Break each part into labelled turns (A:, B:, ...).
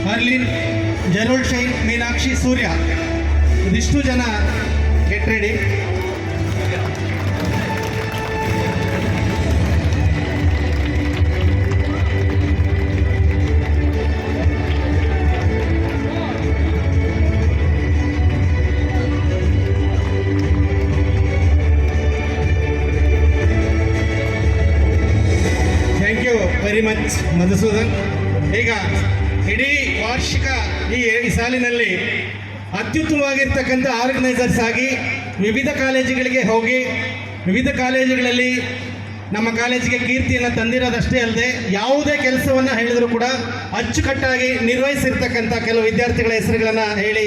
A: Merlion, ಜರೋಲ್ shine, Meenakshi, Surya ಇದಿಷ್ಟು ಜನ get ready. Thank you very much Madhusudan. ಈಗ ಇಡೀ ವಾರ್ಷಿಕ ಈ ಸಾಲಿನಲ್ಲಿ ಅತ್ಯುತ್ತಮವಾಗಿರ್ತಕ್ಕಂಥ ಆರ್ಗನೈಸರ್ಸ್ ಆಗಿ ವಿವಿಧ ಕಾಲೇಜುಗಳಿಗೆ ಹೋಗಿ ವಿವಿಧ ಕಾಲೇಜುಗಳಲ್ಲಿ ನಮ್ಮ ಕಾಲೇಜಿಗೆ ಕೀರ್ತಿಯನ್ನು ತಂದಿರೋದಷ್ಟೇ ಅಲ್ಲದೆ ಯಾವುದೇ ಕೆಲಸವನ್ನು ಹೇಳಿದರೂ ಕೂಡ ಅಚ್ಚುಕಟ್ಟಾಗಿ ನಿರ್ವಹಿಸಿರ್ತಕ್ಕಂಥ ಕೆಲವು ವಿದ್ಯಾರ್ಥಿಗಳ ಹೆಸರುಗಳನ್ನು ಹೇಳಿ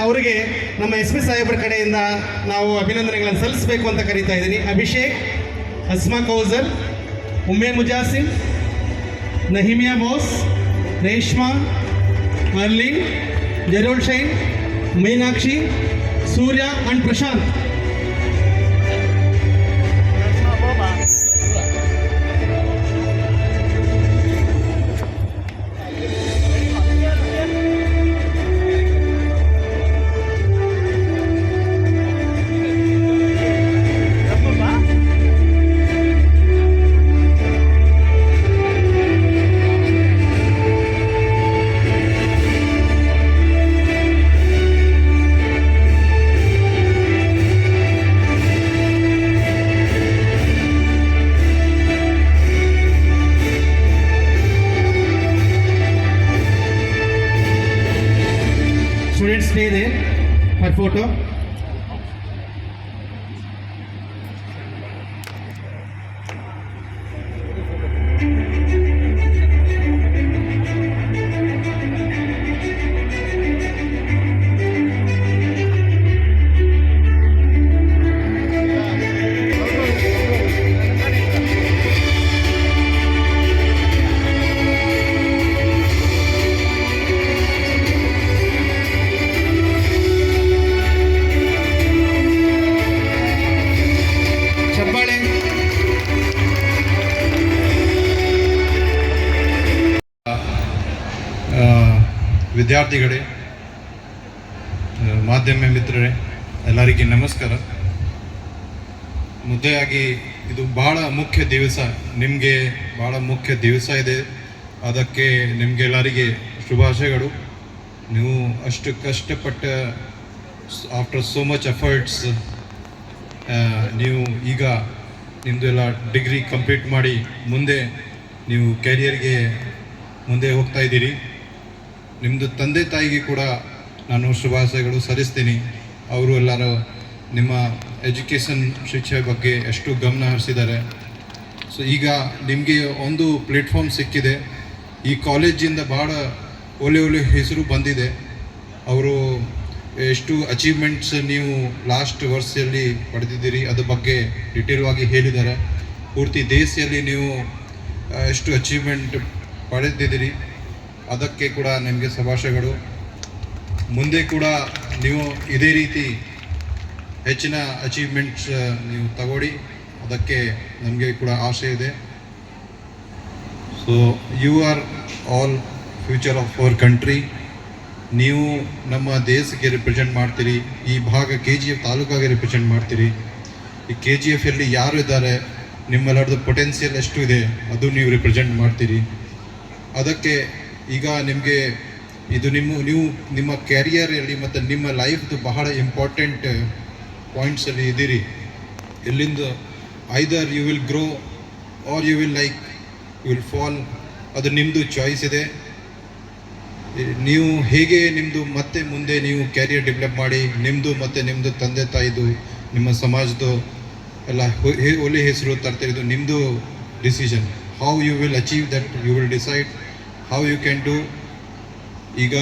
A: ಅವರಿಗೆ ನಮ್ಮ ಎಸ್ ಪಿ ಸಾಹೇಬ್ರ ಕಡೆಯಿಂದ ನಾವು ಅಭಿನಂದನೆಗಳನ್ನು ಸಲ್ಲಿಸಬೇಕು ಅಂತ ಕರೀತಾ ಇದ್ದೀನಿ. Abhishek, Asma Kausar, Umme Mujasin, Nehemiah Bose, Reshma, Merlin, ಜರೋಲ್ shine, Meenakshi, Surya and Prashanth. Students stay there for photo.
B: ವಿದ್ಯಾರ್ಥಿಗಳೇ, ಮಾಧ್ಯಮ ಮಿತ್ರರೇ, ಎಲ್ಲರಿಗೆ ನಮಸ್ಕಾರ. ಮುದ್ದೆಯಾಗಿ ಇದು ಭಾಳ ಮುಖ್ಯ ದಿವಸ, ನಿಮಗೆ ಭಾಳ ಮುಖ್ಯ ದಿವಸ ಇದೆ. ಅದಕ್ಕೆ ನಿಮಗೆಲ್ಲರಿಗೆ ಶುಭಾಶಯಗಳು. ನೀವು ಅಷ್ಟು ಕಷ್ಟಪಟ್ಟ ಆಫ್ಟರ್ ಸೋ ಮಚ್ ಎಫರ್ಟ್ಸ್ ನೀವು ಈಗ ನಿಮ್ಮದು ಎಲ್ಲ ಡಿಗ್ರಿ ಕಂಪ್ಲೀಟ್ ಮಾಡಿ ಮುಂದೆ ನೀವು ಕ್ಯಾರಿಯರ್ಗೆ ಮುಂದೆ ಹೋಗ್ತಾ ಇದ್ದೀರಿ. ನಿಮ್ಮದು ತಂದೆ ತಾಯಿಗೆ ಕೂಡ ನಾನು ಶುಭಾಶಯಗಳು ಸಲ್ಲಿಸ್ತೀನಿ. ಅವರು ಎಲ್ಲರೂ ನಿಮ್ಮ ಎಜುಕೇಷನ್ ಶಿಕ್ಷೆ ಬಗ್ಗೆ ಎಷ್ಟು ಗಮನ ಹರಿಸಿದ್ದಾರೆ. ಸೊ ಈಗ ನಿಮಗೆ ಒಂದು ಪ್ಲೇಟ್ಫಾರ್ಮ್ ಸಿಕ್ಕಿದೆ. ಈ ಕಾಲೇಜಿಂದ ಭಾಳ ಒಳ್ಳೆ ಹೆಸರು ಬಂದಿದೆ. ಅವರು ಎಷ್ಟು ಅಚೀವ್ಮೆಂಟ್ಸ್ ನೀವು ಲಾಸ್ಟ್ ವರ್ಷದಲ್ಲಿ ಪಡೆದಿದ್ದೀರಿ ಅದ್ರ ಬಗ್ಗೆ ಡಿಟೇಲ್ ಆಗಿ ಹೇಳಿದ್ದಾರೆ. ಪೂರ್ತಿ ದೇಶದಲ್ಲಿ ನೀವು ಎಷ್ಟು ಅಚೀವ್ಮೆಂಟ್ ಪಡೆದಿದ್ದೀರಿ, ಅದಕ್ಕೆ ಕೂಡ ನಿಮಗೆ ಶುಭಾಶಯಗಳು. ಮುಂದೆ ಕೂಡ ನೀವು ಇದೇ ರೀತಿ ಹೆಚ್ಚಿನ ಅಚೀವ್ಮೆಂಟ್ಸ್ ನೀವು ತಗೊಳ್ಳಿ, ಅದಕ್ಕೆ ನಮಗೆ ಕೂಡ ಆಸೆ ಇದೆ. So you are all future of our country. ನೀವು ನಮ್ಮ ದೇಶಕ್ಕೆ ರಿಪ್ರೆಸೆಂಟ್ ಮಾಡ್ತೀರಿ. ಈ ಭಾಗ KGF ತಾಲೂಕಾಗೆ ರಿಪ್ರೆಸೆಂಟ್ ಮಾಡ್ತೀರಿ. ಈ KGFಲ್ಲಿ ಯಾರು ಇದ್ದಾರೆ, ನಿಮ್ಮೆಲ್ಲರದ್ದು ಪೊಟೆನ್ಷಿಯಲ್ ಎಷ್ಟು ಇದೆ ಅದು ನೀವು ರಿಪ್ರೆಸೆಂಟ್ ಮಾಡ್ತೀರಿ. ಅದಕ್ಕೆ ಈಗ ನಿಮಗೆ ಇದು ನೀವು ನಿಮ್ಮ ಕ್ಯಾರಿಯರಲ್ಲಿ ಮತ್ತು ನಿಮ್ಮ ಲೈಫ್ದು ಬಹಳ ಇಂಪಾರ್ಟೆಂಟ್ ಪಾಯಿಂಟ್ಸಲ್ಲಿ ಇದ್ದೀರಿ. ಇಲ್ಲಿಂದ either you will grow or you will you will fall. ಅದು ನಿಮ್ಮದು ಚಾಯ್ಸ್ ಇದೆ. ನೀವು ಹೇಗೆ ನಿಮ್ಮದು ಮತ್ತೆ ಮುಂದೆ ನೀವು ಕ್ಯಾರಿಯರ್ ಡೆವಲಪ್ ಮಾಡಿ ನಿಮ್ಮದು ಮತ್ತು ನಿಮ್ಮದು ತಂದೆ ತಾಯಿದು ನಿಮ್ಮ ಸಮಾಜದ್ದು ಎಲ್ಲ ಒಳ್ಳೆ ಹೆಸರು ತರ್ತಿರೋದು ನಿಮ್ಮದು decision. How you will achieve that you will decide. How you can do. Iga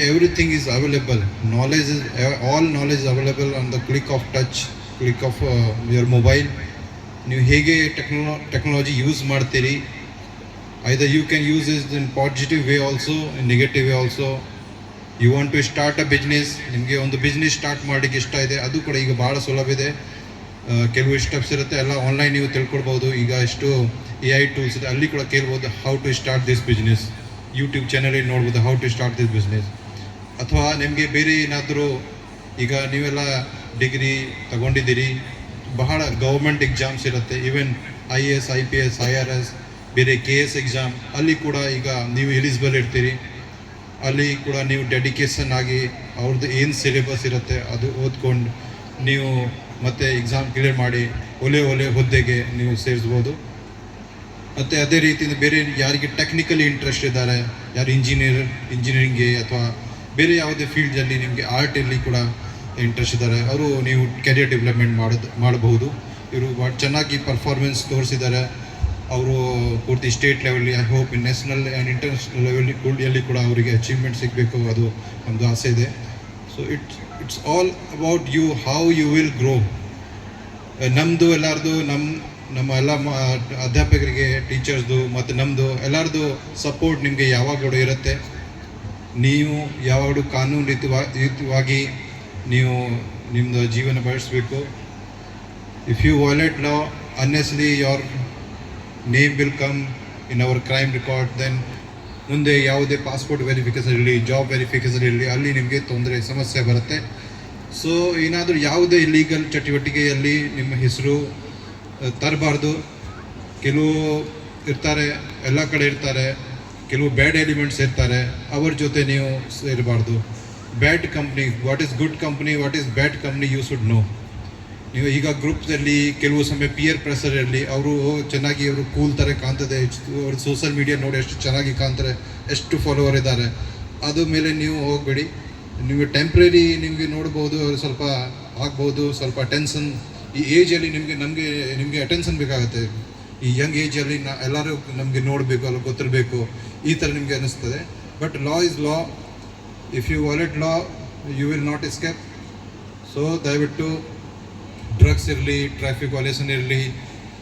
B: everything is available. Knowledge is all knowledge is available on the click of touch, click of your mobile. ನೀವು ಹೇಗೆ technology use ಮಾಡ್ತೀರಿ, either you can use it in positive way also, in negative way also. You want to start a business, ನಿಮಗೆ ಒಂದು business start ಮಾಡಲಿಕ್ಕೆ ಇಷ್ಟ ಇದೆ, ಅದು ಕೂಡ ಈಗ ಭಾಳ ಸುಲಭ ಇದೆ. ಕೆಲವು ಸ್ಟೆಪ್ಸ್ ಇರುತ್ತೆ, ಎಲ್ಲ ಆನ್ಲೈನ್ ನೀವು ತಿಳ್ಕೊಳ್ಬೋದು. ಈಗ ಎಷ್ಟು AI ಟೂಲ್ಸ್ ಇದೆ, ಅಲ್ಲಿ ಕೂಡ ಕೇಳ್ಬೋದು how to start this business. YouTube ಚಾನಲಲ್ಲಿ ನೋಡ್ಬೋದು how to start this business. ಅಥವಾ ನಿಮಗೆ ಬೇರೆ ಏನಾದರೂ, ಈಗ ನೀವೆಲ್ಲ ಡಿಗ್ರಿ ತಗೊಂಡಿದ್ದೀರಿ, ಬಹಳ ಗೌರ್ಮೆಂಟ್ ಎಕ್ಸಾಮ್ಸ್ ಇರುತ್ತೆ, ಈವನ್ IAS IPS IRS, ಬೇರೆ KS ಎಕ್ಸಾಮ್, ಅಲ್ಲಿ ಕೂಡ ಈಗ ನೀವು ಎಲಿಜಿಬಲ್ ಇರ್ತೀರಿ. ಅಲ್ಲಿ ಕೂಡ ನೀವು ಡೆಡಿಕೇಶನ್ ಆಗಿ ಅವ್ರದ್ದು ಏನು ಸಿಲೆಬಸ್ ಇರುತ್ತೆ ಅದು ಓದ್ಕೊಂಡು ನೀವು ಮತ್ತೆ ಎಕ್ಸಾಮ್ ಕ್ಲಿಯರ್ ಮಾಡಿ ಒಳ್ಳೆ ಹುದ್ದೆಗೆ ನೀವು ಸೇರಿಸ್ಬೋದು. ಮತ್ತು ಅದೇ ರೀತಿಯಿಂದ ಬೇರೆ ಯಾರಿಗೆ ಟೆಕ್ನಿಕಲಿ ಇಂಟ್ರೆಸ್ಟ್ ಇದ್ದಾರೆ, ಯಾರು ಇಂಜಿನಿಯರಿಂಗ್ಗೆ ಅಥವಾ ಬೇರೆ ಯಾವುದೇ ಫೀಲ್ಡಲ್ಲಿ ನಿಮಗೆ ಆರ್ಟಲ್ಲಿ ಕೂಡ ಇಂಟ್ರೆಸ್ಟ್ ಇದ್ದಾರೆ, ಅವರು ನೀವು ಕೆರಿಯರ್ ಡೆವಲಪ್ಮೆಂಟ್ ಮಾಡಬಹುದು. ಇವರು ಚೆನ್ನಾಗಿ ಪರ್ಫಾರ್ಮೆನ್ಸ್ ತೋರಿಸಿದ್ದಾರೆ. ಅವರು ಪೂರ್ತಿ ಸ್ಟೇಟ್ ಲೆವೆಲ್ಲಿ, I hope national and international ಲೆವೆಲ್ಲಿ ಕೂಡ ಅವರಿಗೆ ಅಚೀವ್ಮೆಂಟ್ ಸಿಗಬೇಕು, ಅದು ನಮ್ಮದು ಆಸೆ ಇದೆ. So it's all about you, how you will grow. ನಮ್ಮದು ಎಲ್ಲರದು, ನಮ್ಮ ಎಲ್ಲ ಅಧ್ಯಾಪಕರಿಗೆ, ಟೀಚರ್ಸ್ದು ಮತ್ತು ನಮ್ಮದು ಎಲ್ಲರದು ಸಪೋರ್ಟ್ ನಿಮಗೆ ಯಾವಾಗಲೂ ಇರುತ್ತೆ. ನೀವು ಯಾವಾಗಲೂ ಕಾನೂನುಯುತವಾಗಿ ನೀವು ನಿಮ್ಮದು ಜೀವನ ಬಳಸಬೇಕು. If you violate law, unnecessarily your name will come in our crime record. Then ಮುಂದೆ ಯಾವುದೇ ಪಾಸ್ಪೋರ್ಟ್ ವೆರಿಫಿಕೇಷನ್ ಇರಲಿ, ಜಾಬ್ ವೆರಿಫಿಕೇಷನ್ ಇರಲಿ, ಅಲ್ಲಿ ನಿಮಗೆ ಸಮಸ್ಯೆ ಬರುತ್ತೆ. ಸೊ ಏನಾದರೂ ಯಾವುದೇ ಇಲ್ಲೀಗಲ್ ಚಟುವಟಿಕೆಯಲ್ಲಿ ನಿಮ್ಮ ಹೆಸರು ತರಬಾರ್ದು. ಕೆಲವು ಇರ್ತಾರೆ, ಎಲ್ಲ ಕಡೆ ಇರ್ತಾರೆ, ಕೆಲವು ಬ್ಯಾಡ್ ಎಲಿಮೆಂಟ್ಸ್ ಇರ್ತಾರೆ, ಅವ್ರ ಜೊತೆ ನೀವು ಸೇರಬಾರ್ದು. Bad company, what is good company, what is bad company, you should know. ನೀವು ಈಗ ಗ್ರೂಪ್ಸಲ್ಲಿ ಕೆಲವು ಸಮಯ ಪಿಯರ್ ಪ್ರೆಷರ್ ಇರಲಿ, ಅವರು ಚೆನ್ನಾಗಿ ಅವರು ಕೂಲ್ ಥರ ಕಾಣ್ತದೆ, ಅವ್ರು ಸೋಷಲ್ ಮೀಡಿಯಾ ನೋಡಿ ಎಷ್ಟು ಚೆನ್ನಾಗಿ ಕಾಣ್ತಾರೆ, ಎಷ್ಟು ಫಾಲೋವರ್ ಇದ್ದಾರೆ, ಅದು ಮೇಲೆ ನೀವು ಹೋಗಬೇಡಿ. ನೀವು ಟೆಂಪ್ರರಿ ನಿಮಗೆ ನೋಡ್ಬೋದು, ಸ್ವಲ್ಪ ಆಗ್ಬೋದು, ಸ್ವಲ್ಪ ಅಟೆನ್ಷನ್. ಈ ಏಜಲ್ಲಿ ನಿಮಗೆ ಅಟೆನ್ಷನ್ ಬೇಕಾಗುತ್ತೆ. ಈ ಯಂಗ್ ಏಜಲ್ಲಿ ಎಲ್ಲರೂ ನಮಗೆ ನೋಡಬೇಕು, ಅಲ್ಲ ಗೊತ್ತಿರಬೇಕು, ಈ ಥರ ನಿಮಗೆ ಅನ್ನಿಸ್ತದೆ. But law is law. If you violate law, you will not escape. So ದಯವಿಟ್ಟು ಡ್ರಗ್ಸ್ ಇರಲಿ, ಟ್ರಾಫಿಕ್ ವಾಲೇಷನ್ ಇರಲಿ,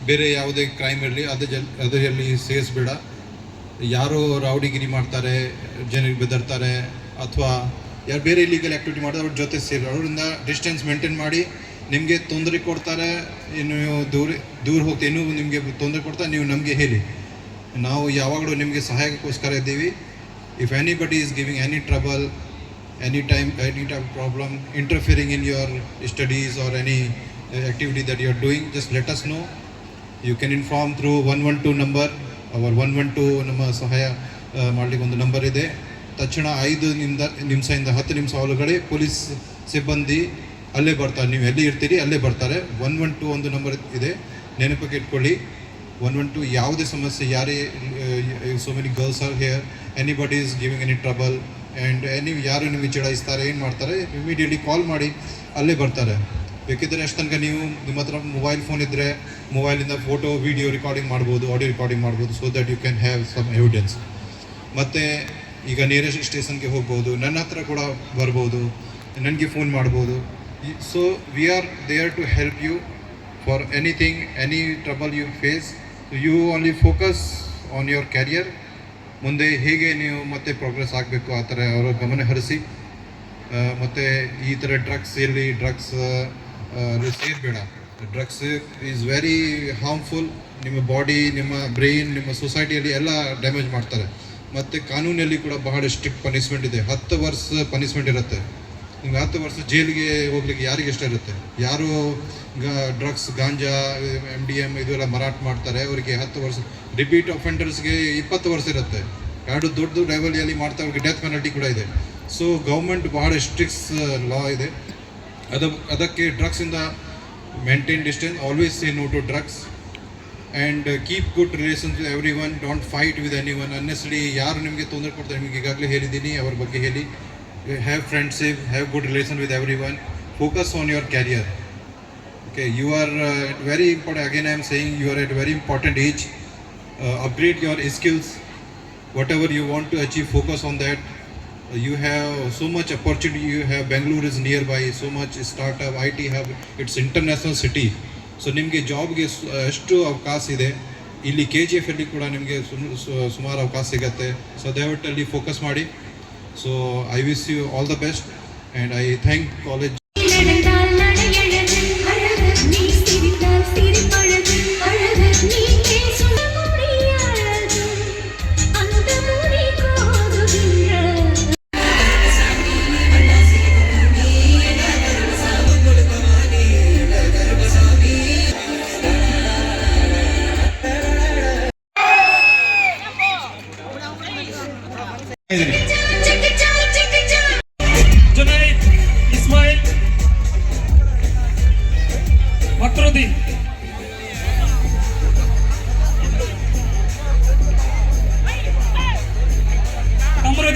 B: ಬೇರೆ ಯಾವುದೇ ಕ್ರೈಮ್ ಇರಲಿ, ಅದರಲ್ಲಿ ಸೇರಿಸ್ಬೇಡ. ಯಾರೋ ರೌಡಿಗಿರಿ ಮಾಡ್ತಾರೆ, ಜನರಿಗೆ ಬೆದರ್ತಾರೆ, ಅಥವಾ ಯಾರು ಬೇರೆ ಇಲ್ಲಿಗಲ್ ಆ್ಯಕ್ಟಿವಿಟಿ ಮಾಡಿದ್ರೆ ಅವ್ರ ಜೊತೆ ಸೇರಿ ಅವರಿಂದ ಡಿಸ್ಟೆನ್ಸ್ ಮೇಂಟೈನ್ ಮಾಡಿ. ನಿಮಗೆ ತೊಂದರೆ ಕೊಡ್ತಾರೆ, ಇನ್ನು ದೂರ ಹೋಗ್ತೀವಿ, ಇನ್ನೂ ನಿಮಗೆ ತೊಂದರೆ ಕೊಡ್ತಾರೆ, ನೀವು ನಮಗೆ ಹೇಳಿ, ನಾವು ಯಾವಾಗಲೂ ನಿಮಗೆ ಸಹಾಯಕ್ಕೋಸ್ಕರ ಇದ್ದೀವಿ. If anybody is giving any trouble, any type of problem, interfering in your studies or any activity that you are doing, just let us know. You can inform through 112 number. Our 112 ನಮ್ಮ ಸಹಾಯ ಮಾಡಲಿಕ್ಕೆ ಒಂದು number ಇದೆ. ತಕ್ಷಣ 5 ನಿಮಿಷದಿಂದ 10 ನಿಮಿಷ ಒಳಗಡೆ police ಸಿಬ್ಬಂದಿ ಅಲ್ಲೇ ಬರ್ತಾರೆ. ನೀವು ಎಲ್ಲಿ ಇರ್ತೀರಿ ಅಲ್ಲೇ ಬರ್ತಾರೆ. 112 ಒಂದು ನಂಬರ್ ಇದೆ, ನೆನಪಿಗೆ ಇಟ್ಕೊಳ್ಳಿ. 112 ಯಾವುದೇ ಸಮಸ್ಯೆ, ಯಾರೇ, so many girls are here, anybody is giving any trouble and ಯಾರು ನಿಮಗೆ ಚಡಾಯಿಸ್ತಾರೆ, ಏನು ಮಾಡ್ತಾರೆ, ಇಮಿಡಿಯೇಟ್ಲಿ ಕಾಲ್ ಮಾಡಿ ಅಲ್ಲೇ ಬರ್ತಾರೆ. ಬೇಕಿದ್ದರೆ ಅಷ್ಟು ತನಕ ನೀವು ನಿಮ್ಮ ಹತ್ರ ಮೊಬೈಲ್ ಫೋನ್ ಇದ್ದರೆ ಮೊಬೈಲಿಂದ ಫೋಟೋ, ವಿಡಿಯೋ ರೆಕಾರ್ಡಿಂಗ್ ಮಾಡ್ಬೋದು, ಆಡಿಯೋ ರೆಕಾರ್ಡಿಂಗ್ ಮಾಡ್ಬೋದು, so that you can have some evidence. ಮತ್ತು ಈಗ ನಿಯರೆಸ್ಟ್ ಸ್ಟೇಷನ್ಗೆ ಹೋಗ್ಬೋದು, ನನ್ನ ಹತ್ರ ಕೂಡ ಬರ್ಬೋದು, ನನಗೆ ಫೋನ್ ಮಾಡ್ಬೋದು. So we are there to help you for anything, any trouble you face. You only focus on your career. ಮುಂದೆ ಹೇಗೆ ನೀವು ಮತ್ತೆ ಪ್ರೋಗ್ರೆಸ್ ಆಗಬೇಕು ಆ ಥರ ಅವರ ಗಮನ ಹರಿಸಿ. ಮತ್ತು ಈ ಥರ ಡ್ರಗ್ಸ್ ಸೇರಬೇಡ. Drugs is very harmful. ನಿಮ್ಮ ಬಾಡಿ, ನಿಮ್ಮ ಬ್ರೈನ್, ನಿಮ್ಮ ಸೊಸೈಟಿಯಲ್ಲಿ ಎಲ್ಲ ಡ್ಯಾಮೇಜ್ ಮಾಡ್ತಾರೆ. ಮತ್ತು ಕಾನೂನಲ್ಲಿ ಕೂಡ ಬಹಳ ಸ್ಟ್ರಿಕ್ಟ್ ಪನಿಷ್ಮೆಂಟ್ ಇದೆ. 10 ವರ್ಷ ಪನಿಷ್ಮೆಂಟ್ ಇರುತ್ತೆ. ನಿಮ್ಗೆ 10 ವರ್ಷ ಜೈಲಿಗೆ ಹೋಗ್ಲಿಕ್ಕೆ ಯಾರಿಗೆ ಇಷ್ಟ ಇರುತ್ತೆ? ಯಾರು ಡ್ರಗ್ಸ್, ಗಾಂಜಾ, MDM ಇದೆಲ್ಲ ಮಾರಾಟ ಮಾಡ್ತಾರೆ, ಅವರಿಗೆ 10 ವರ್ಷ. ರಿಪೀಟ್ ಅಫೆಂಡರ್ಸ್ಗೆ 20 ವರ್ಷ ಇರುತ್ತೆ. ಎರಡು ದೊಡ್ಡ ಲೆವೆಲಲ್ಲಿ ಮಾಡ್ತಾ ಅವ್ರಿಗೆ ಡೆತ್ ಪೆನಲ್ಟಿ ಕೂಡ ಇದೆ. ಸೊ ಗೌರ್ಮೆಂಟ್ ಬಹಳ ಸ್ಟ್ರಿಕ್ಸ್ ಲಾ ಇದೆ. ಅದಕ್ಕೆ ಡ್ರಗ್ಸಿಂದ maintain distance, always say no to drugs and keep good relations with everyone. Don't fight with anyone unnecessarily. ಯಾರು ನಿಮಗೆ ತೊಂದರೆ ಕೊಡ್ತಾರೆ, ನಿಮಗೆ ಈಗಾಗಲೇ ಹೇಳಿದ್ದೀನಿ, ಅವ್ರ ಬಗ್ಗೆ ಹೇಳಿ. Have friendship, have good relation with every one. Focus on your carrier. Okay, you are very important. Again, I am saying you are at a very important age. Upgrade your skills. Whatever you want to achieve, focus on that. You have so much opportunity. You have Bangalore is nearby. So much startup, IT hub. It's international city. So ನಿಮಗೆ ಜಾಬ್ಗೆ ಎಷ್ಟು ಅವಕಾಶ ಇದೆ. ಇಲ್ಲಿ KGF ಅಲ್ಲಿ ಕೂಡ ನಿಮಗೆ ಸುಮಾರು ಅವಕಾಶ ಸಿಗುತ್ತೆ. ಸೊ ದಯವಿಟ್ಟು ಅಲ್ಲಿ ಫೋಕಸ್ ಮಾಡಿ. So I wish you all the best and I thank college.
C: நீ சிரித்தால் சிரிப்பழகு அழகு, நீ பேசும்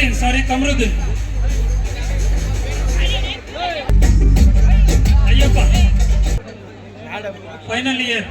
C: Qamaruddin sorry Qamaruddin Ayyappa final year